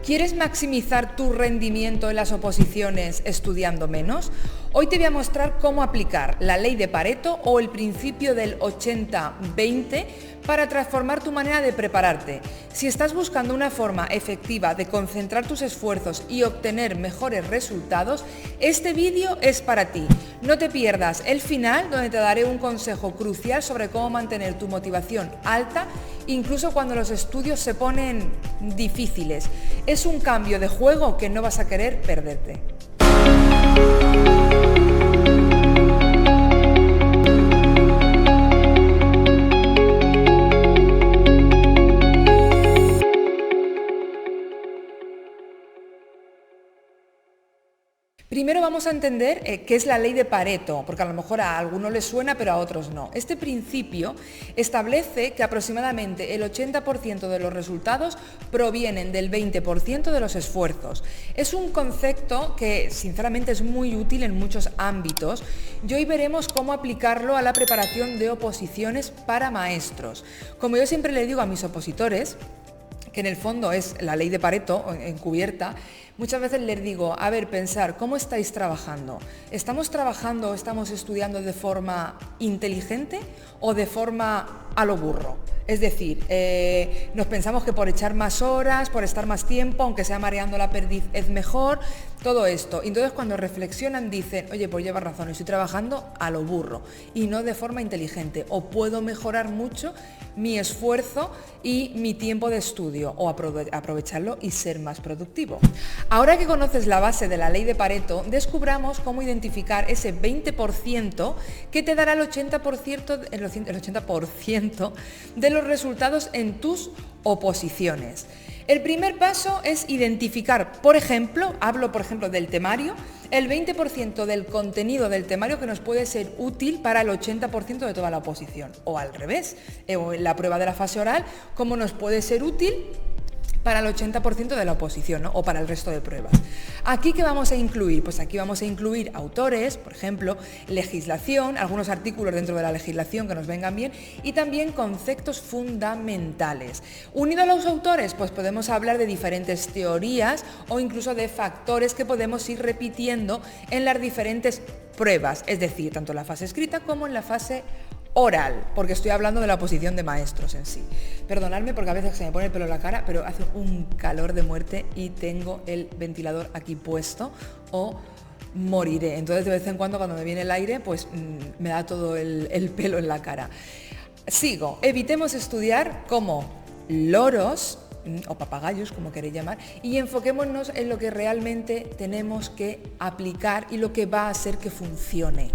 ¿Quieres maximizar tu rendimiento en las oposiciones estudiando menos? Hoy te voy a mostrar cómo aplicar la ley de Pareto o el principio del 80-20 para transformar tu manera de prepararte. Si estás buscando una forma efectiva de concentrar tus esfuerzos y obtener mejores resultados, este vídeo es para ti. No te pierdas el final, donde te daré un consejo crucial sobre cómo mantener tu motivación alta, incluso cuando los estudios se ponen difíciles. Es un cambio de juego que no vas a querer perderte. Primero vamos a entender qué es la ley de Pareto, porque a lo mejor a algunos les suena, pero a otros no. Este principio establece que aproximadamente el 80% de los resultados provienen del 20% de los esfuerzos. Es un concepto que sinceramente es muy útil en muchos ámbitos y hoy veremos cómo aplicarlo a la preparación de oposiciones para maestros. Como yo siempre le digo a mis opositores, que en el fondo es la ley de Pareto encubierta, muchas veces les digo, a ver, pensar, ¿cómo estáis trabajando? ¿Estamos trabajando o estamos estudiando de forma inteligente o de forma a lo burro? Es decir, nos pensamos que por echar más horas, por estar más tiempo, aunque sea mareando la perdiz, es mejor, todo esto. Y entonces cuando reflexionan dicen, oye, pues llevas razón, estoy trabajando a lo burro y no de forma inteligente. O puedo mejorar mucho mi esfuerzo y mi tiempo de estudio o aprovecharlo y ser más productivo. Ahora que conoces la base de la ley de Pareto, descubramos cómo identificar ese 20% que te dará el 80% de los resultados en tus oposiciones. El primer paso es identificar, por ejemplo, hablo por ejemplo del temario, el 20% del contenido del temario que nos puede ser útil para el 80% de toda la oposición. O al revés, en la prueba de la fase oral, cómo nos puede ser útil para el 80% de la oposición, ¿no? O para el resto de pruebas. ¿Aquí qué vamos a incluir? Pues aquí vamos a incluir autores, por ejemplo, legislación, algunos artículos dentro de la legislación que nos vengan bien y también conceptos fundamentales. Unido a los autores, pues podemos hablar de diferentes teorías o incluso de factores que podemos ir repitiendo en las diferentes pruebas, es decir, tanto en la fase escrita como en la fase oral, porque estoy hablando de la oposición de maestros en sí. Perdonadme porque a veces se me pone el pelo en la cara, pero hace un calor de muerte y tengo el ventilador aquí puesto o moriré. Entonces de vez en cuando me viene el aire, pues me da todo el pelo en la cara. Sigo, evitemos estudiar como loros o papagayos, como queréis llamar, y enfoquémonos en lo que realmente tenemos que aplicar y lo que va a hacer que funcione.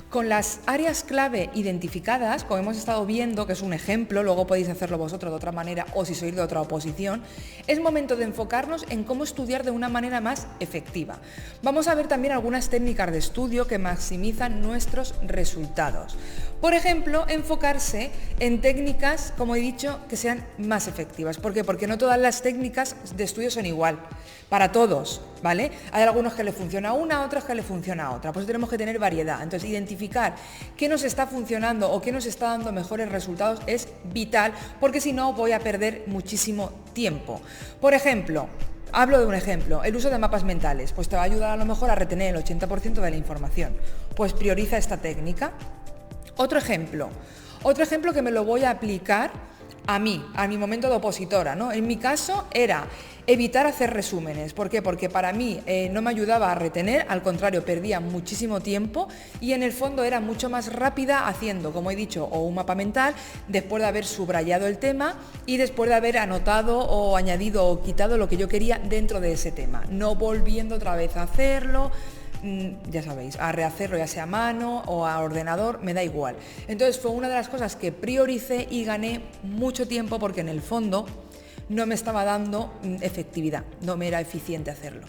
Con las áreas clave identificadas, como hemos estado viendo, que es un ejemplo, luego podéis hacerlo vosotros de otra manera o si sois de otra oposición, es momento de enfocarnos en cómo estudiar de una manera más efectiva. Vamos a ver también algunas técnicas de estudio que maximizan nuestros resultados. Por ejemplo, enfocarse en técnicas, como he dicho, que sean más efectivas. ¿Por qué? Porque no todas las técnicas de estudio son igual, para todos, ¿vale? Hay algunos que le funciona a una, otros que le funciona a otra, pues tenemos que tener variedad. Entonces, identificar qué nos está funcionando o qué nos está dando mejores resultados es vital, porque si no voy a perder muchísimo tiempo. Por ejemplo, hablo de un ejemplo, el uso de mapas mentales, pues te va a ayudar a lo mejor a retener el 80% de la información. Pues prioriza esta técnica. Otro ejemplo que me lo voy a aplicar a mí, a mi momento de opositora, ¿no? En mi caso era evitar hacer resúmenes. ¿Por qué? Porque para mí no me ayudaba a retener, al contrario, perdía muchísimo tiempo y en el fondo era mucho más rápida haciendo, como he dicho, o un mapa mental, después de haber subrayado el tema y después de haber anotado o añadido o quitado lo que yo quería dentro de ese tema, no volviendo otra vez a hacerlo. Ya sabéis, a rehacerlo ya sea a mano o a ordenador, me da igual. Entonces fue una de las cosas que prioricé y gané mucho tiempo porque en el fondo no me estaba dando efectividad, no me era eficiente hacerlo.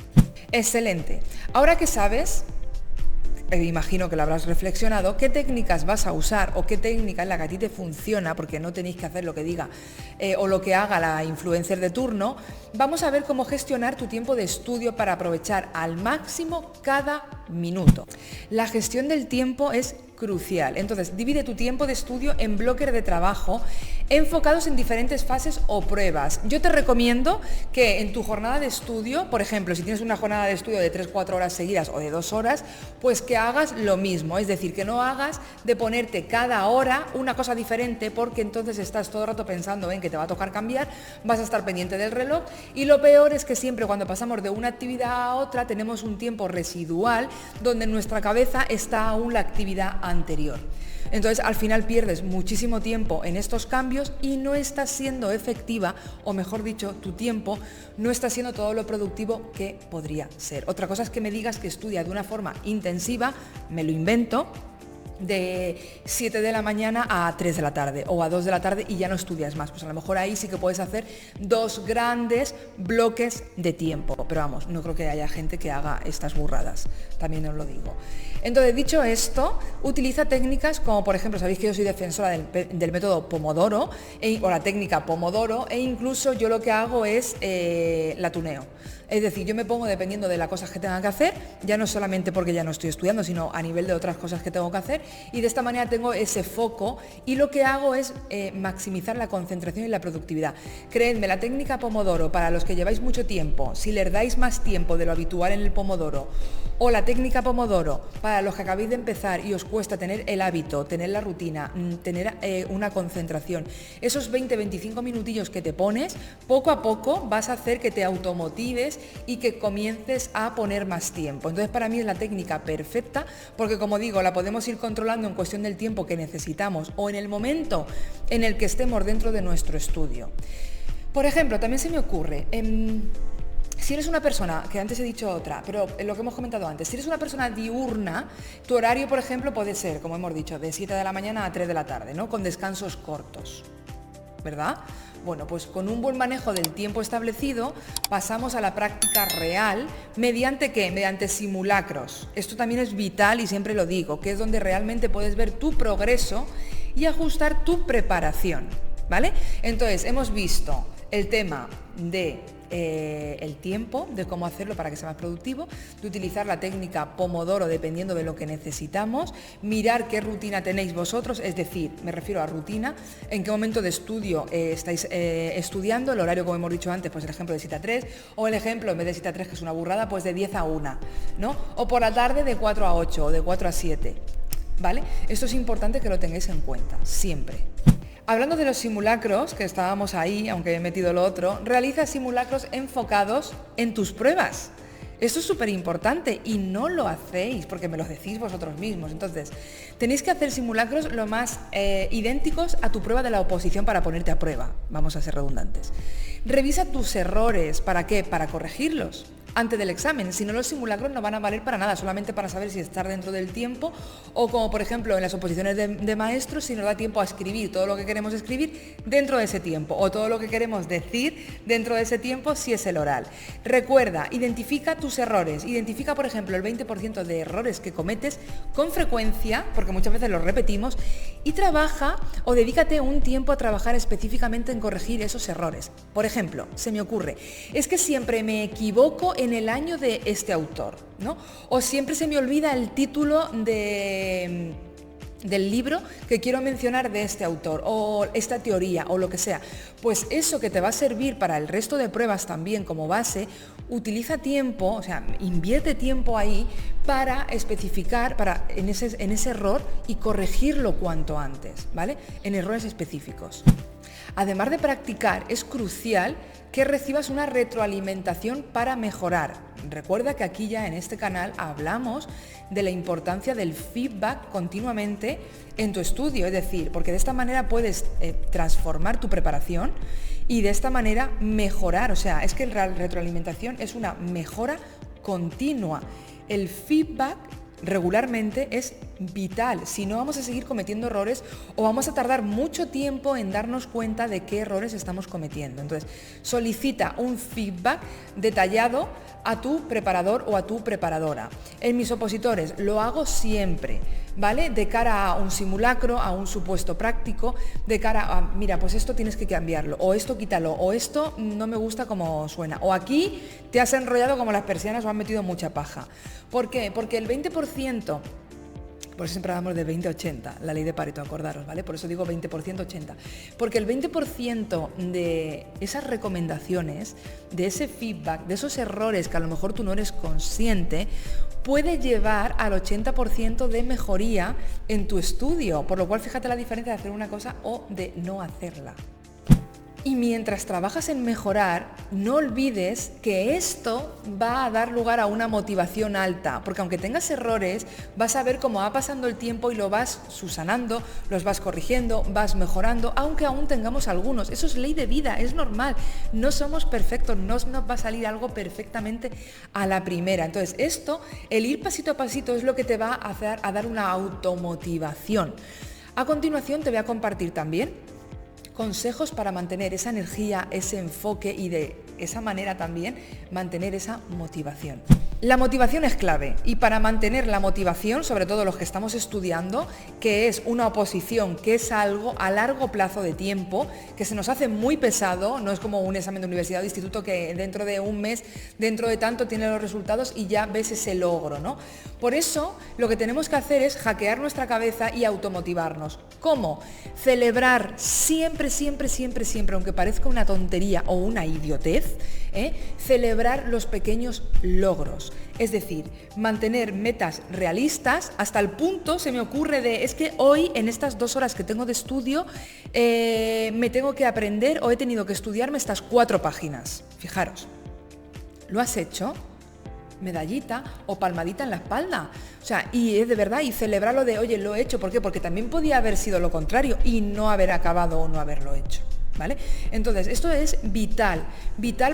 Excelente. Ahora que sabes, imagino que lo habrás reflexionado, qué técnicas vas a usar o qué técnica es la que a ti te funciona, porque no tenéis que hacer lo que diga o lo que haga la influencer de turno, vamos a ver cómo gestionar tu tiempo de estudio para aprovechar al máximo cada minuto. La gestión del tiempo es crucial. Entonces, divide tu tiempo de estudio en bloques de trabajo enfocados en diferentes fases o pruebas. Yo te recomiendo que en tu jornada de estudio, por ejemplo, si tienes una jornada de estudio de 3-4 horas seguidas o de 2 horas, pues que hagas lo mismo, es decir, que no hagas de ponerte cada hora una cosa diferente, porque entonces estás todo el rato pensando en que te va a tocar cambiar, vas a estar pendiente del reloj, y lo peor es que siempre cuando pasamos de una actividad a otra tenemos un tiempo residual donde en nuestra cabeza está aún la actividad anterior. Entonces al final pierdes muchísimo tiempo en estos cambios y no estás siendo efectiva, o mejor dicho, tu tiempo no está siendo todo lo productivo que podría ser. Otra cosa es que me digas que estudia de una forma intensiva, me lo invento, de 7 de la mañana a 3 de la tarde o a 2 de la tarde y ya no estudias más. Pues a lo mejor ahí sí que puedes hacer 2 grandes bloques de tiempo. Pero vamos, no creo que haya gente que haga estas burradas, también os lo digo. Entonces, dicho esto, utiliza técnicas como, por ejemplo, sabéis que yo soy defensora del método Pomodoro o la técnica Pomodoro, e incluso yo lo que hago es la tuneo. Es decir, yo me pongo dependiendo de las cosas que tenga que hacer, ya no solamente porque ya no estoy estudiando, sino a nivel de otras cosas que tengo que hacer, y de esta manera tengo ese foco y lo que hago es maximizar la concentración y la productividad. Creedme, la técnica Pomodoro, para los que lleváis mucho tiempo, si le dais más tiempo de lo habitual en el Pomodoro, o la técnica Pomodoro, para los que acabáis de empezar y os cuesta tener el hábito, tener la rutina, tener una concentración, esos 20-25 minutillos que te pones, poco a poco vas a hacer que te automotives y que comiences a poner más tiempo. Entonces para mí es la técnica perfecta, porque como digo, la podemos ir controlando en cuestión del tiempo que necesitamos o en el momento en el que estemos dentro de nuestro estudio. Por ejemplo, también se me ocurre, si eres una persona, que antes he dicho otra, pero lo que hemos comentado antes, si eres una persona diurna, tu horario, por ejemplo, puede ser, como hemos dicho, de 7 de la mañana a 3 de la tarde, ¿no? Con descansos cortos, ¿verdad? Bueno, pues con un buen manejo del tiempo establecido pasamos a la práctica real. ¿Mediante qué? Mediante simulacros. Esto también es vital y siempre lo digo, que es donde realmente puedes ver tu progreso y ajustar tu preparación, ¿vale? Entonces, hemos visto el tema de el tiempo, de cómo hacerlo para que sea más productivo, de utilizar la técnica Pomodoro dependiendo de lo que necesitamos, mirar qué rutina tenéis vosotros, es decir, me refiero a rutina, en qué momento de estudio estáis estudiando, el horario como hemos dicho antes, pues el ejemplo de 7 a 3, o el ejemplo en vez de 7 a 3, que es una burrada, pues de 10 a 1, ¿no? O por la tarde de 4 a 8 o de 4 a 7, ¿vale? Esto es importante que lo tengáis en cuenta, siempre. Hablando de los simulacros, que estábamos ahí, aunque he metido lo otro, realiza simulacros enfocados en tus pruebas. Esto es súper importante y no lo hacéis porque me lo decís vosotros mismos. Entonces, tenéis que hacer simulacros lo más idénticos a tu prueba de la oposición para ponerte a prueba. Vamos a ser redundantes. Revisa tus errores. ¿Para qué? Para corregirlos antes del examen. Si no, los simulacros no van a valer para nada, solamente para saber si estar dentro del tiempo, o como por ejemplo en las oposiciones de maestros, si nos da tiempo a escribir todo lo que queremos escribir dentro de ese tiempo, o todo lo que queremos decir dentro de ese tiempo si es el oral. Recuerda, identifica tus errores, identifica por ejemplo el 20% de errores que cometes con frecuencia, porque muchas veces los repetimos, y trabaja o dedícate un tiempo a trabajar específicamente en corregir esos errores. Por ejemplo, se me ocurre, es que siempre me equivoco en el año de este autor, ¿no? O siempre se me olvida el título del libro que quiero mencionar de este autor, o esta teoría, o lo que sea. Pues eso que te va a servir para el resto de pruebas también como base, utiliza tiempo, o sea, invierte tiempo ahí para especificar, en ese error y corregirlo cuanto antes, ¿vale? En errores específicos. Además de practicar, es crucial que recibas una retroalimentación para mejorar. Recuerda que aquí ya en este canal hablamos de la importancia del feedback continuamente en tu estudio, es decir, porque de esta manera puedes transformar tu preparación y de esta manera mejorar. O sea, es que la retroalimentación es una mejora continua. El feedback regularmente es vital, si no vamos a seguir cometiendo errores o vamos a tardar mucho tiempo en darnos cuenta de qué errores estamos cometiendo. Entonces, solicita un feedback detallado a tu preparador o a tu preparadora. En mis opositores lo hago siempre, ¿vale? De cara a un simulacro, a un supuesto práctico, de cara a, mira, pues esto tienes que cambiarlo, o esto quítalo, o esto no me gusta como suena, o aquí te has enrollado como las persianas o has metido mucha paja. ¿Por qué? Porque el 20%, Por eso siempre hablamos de 20-80, la ley de Pareto, acordaros, ¿vale? Por eso digo 20%, 80. Porque el 20% de esas recomendaciones, de ese feedback, de esos errores que a lo mejor tú no eres consciente, puede llevar al 80% de mejoría en tu estudio. Por lo cual, fíjate la diferencia de hacer una cosa o de no hacerla. Y mientras trabajas en mejorar, no olvides que esto va a dar lugar a una motivación alta, porque aunque tengas errores, vas a ver cómo va pasando el tiempo y lo vas subsanando, los vas corrigiendo, vas mejorando, aunque aún tengamos algunos. Eso es ley de vida, es normal. No somos perfectos, no nos va a salir algo perfectamente a la primera. Entonces, el ir pasito a pasito es lo que te va a hacer a dar una automotivación. A continuación te voy a compartir también consejos para mantener esa energía, ese enfoque y de esa manera también mantener esa motivación. La motivación es clave y para mantener la motivación, sobre todo los que estamos estudiando, que es una oposición, que es algo a largo plazo de tiempo, que se nos hace muy pesado, no es como un examen de universidad o de instituto que dentro de un mes, dentro de tanto tiene los resultados y ya ves ese logro, ¿no? Por eso lo que tenemos que hacer es hackear nuestra cabeza y automotivarnos. ¿Cómo? Celebrar siempre, aunque parezca una tontería o una idiotez, celebrar los pequeños logros. Es decir, mantener metas realistas hasta el punto, se me ocurre es que hoy en estas 2 horas que tengo de estudio me tengo que aprender o he tenido que estudiarme estas 4 páginas. Fijaros, ¿lo has hecho? Medallita o palmadita en la espalda. O sea, y es de verdad, y celebrarlo de, oye, lo he hecho. ¿Por qué? Porque también podía haber sido lo contrario y no haber acabado o no haberlo hecho. ¿Vale? Entonces, esto es vital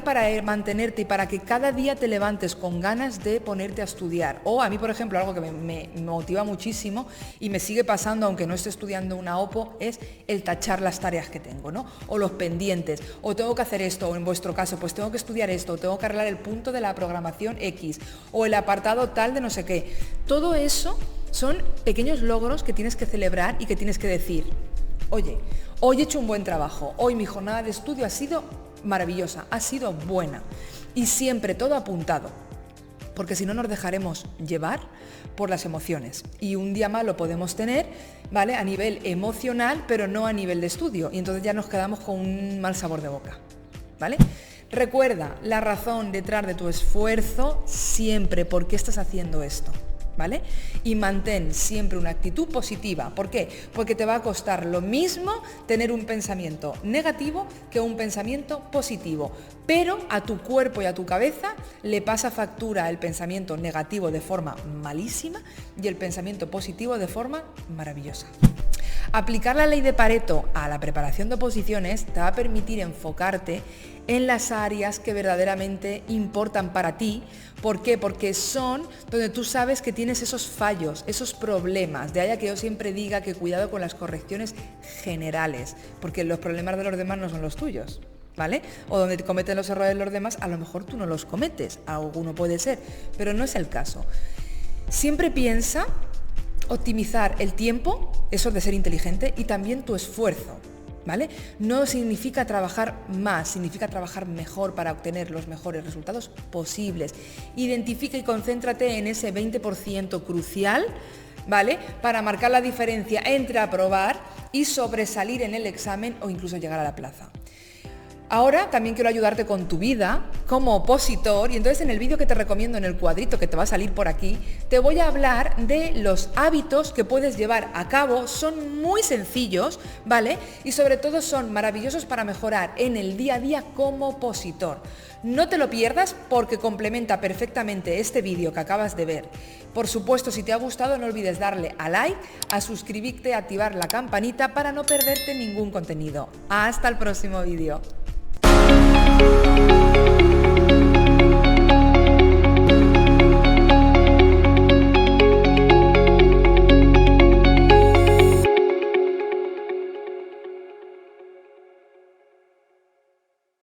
para mantenerte y para que cada día te levantes con ganas de ponerte a estudiar. O a mí, por ejemplo, algo que me motiva muchísimo y me sigue pasando aunque no esté estudiando una OPO, es el tachar las tareas que tengo, ¿no? O los pendientes, o tengo que hacer esto, o en vuestro caso, pues tengo que estudiar esto, o tengo que arreglar el punto de la programación X, o el apartado tal de no sé qué. Todo eso son pequeños logros que tienes que celebrar y que tienes que decir, oye, hoy he hecho un buen trabajo, hoy mi jornada de estudio ha sido maravillosa, ha sido buena y siempre todo apuntado, porque si no nos dejaremos llevar por las emociones y un día malo podemos tener, ¿vale? A nivel emocional, pero no a nivel de estudio y entonces ya nos quedamos con un mal sabor de boca, ¿vale? Recuerda la razón detrás de tu esfuerzo siempre, ¿por qué estás haciendo esto? ¿Vale? Y mantén siempre una actitud positiva. ¿Por qué? Porque te va a costar lo mismo tener un pensamiento negativo que un pensamiento positivo. Pero a tu cuerpo y a tu cabeza le pasa factura el pensamiento negativo de forma malísima y el pensamiento positivo de forma maravillosa. Aplicar la ley de Pareto a la preparación de oposiciones te va a permitir enfocarte en las áreas que verdaderamente importan para ti. ¿Por qué? Porque son donde tú sabes que tienes esos fallos, esos problemas. De ahí que yo siempre diga que cuidado con las correcciones generales, porque los problemas de los demás no son los tuyos, ¿vale? O donde cometen los errores los demás, a lo mejor tú no los cometes, alguno puede ser, pero no es el caso. Siempre piensa optimizar el tiempo, eso de ser inteligente, y también tu esfuerzo, ¿vale? No significa trabajar más, significa trabajar mejor para obtener los mejores resultados posibles. Identifica y concéntrate en ese 20% crucial, ¿vale? Para marcar la diferencia entre aprobar y sobresalir en el examen o incluso llegar a la plaza. Ahora también quiero ayudarte con tu vida como opositor y entonces en el vídeo que te recomiendo en el cuadrito que te va a salir por aquí, te voy a hablar de los hábitos que puedes llevar a cabo. Son muy sencillos, ¿vale? Y sobre todo son maravillosos para mejorar en el día a día como opositor. No te lo pierdas porque complementa perfectamente este vídeo que acabas de ver. Por supuesto, si te ha gustado, no olvides darle a like, a suscribirte, a activar la campanita para no perderte ningún contenido. Hasta el próximo vídeo.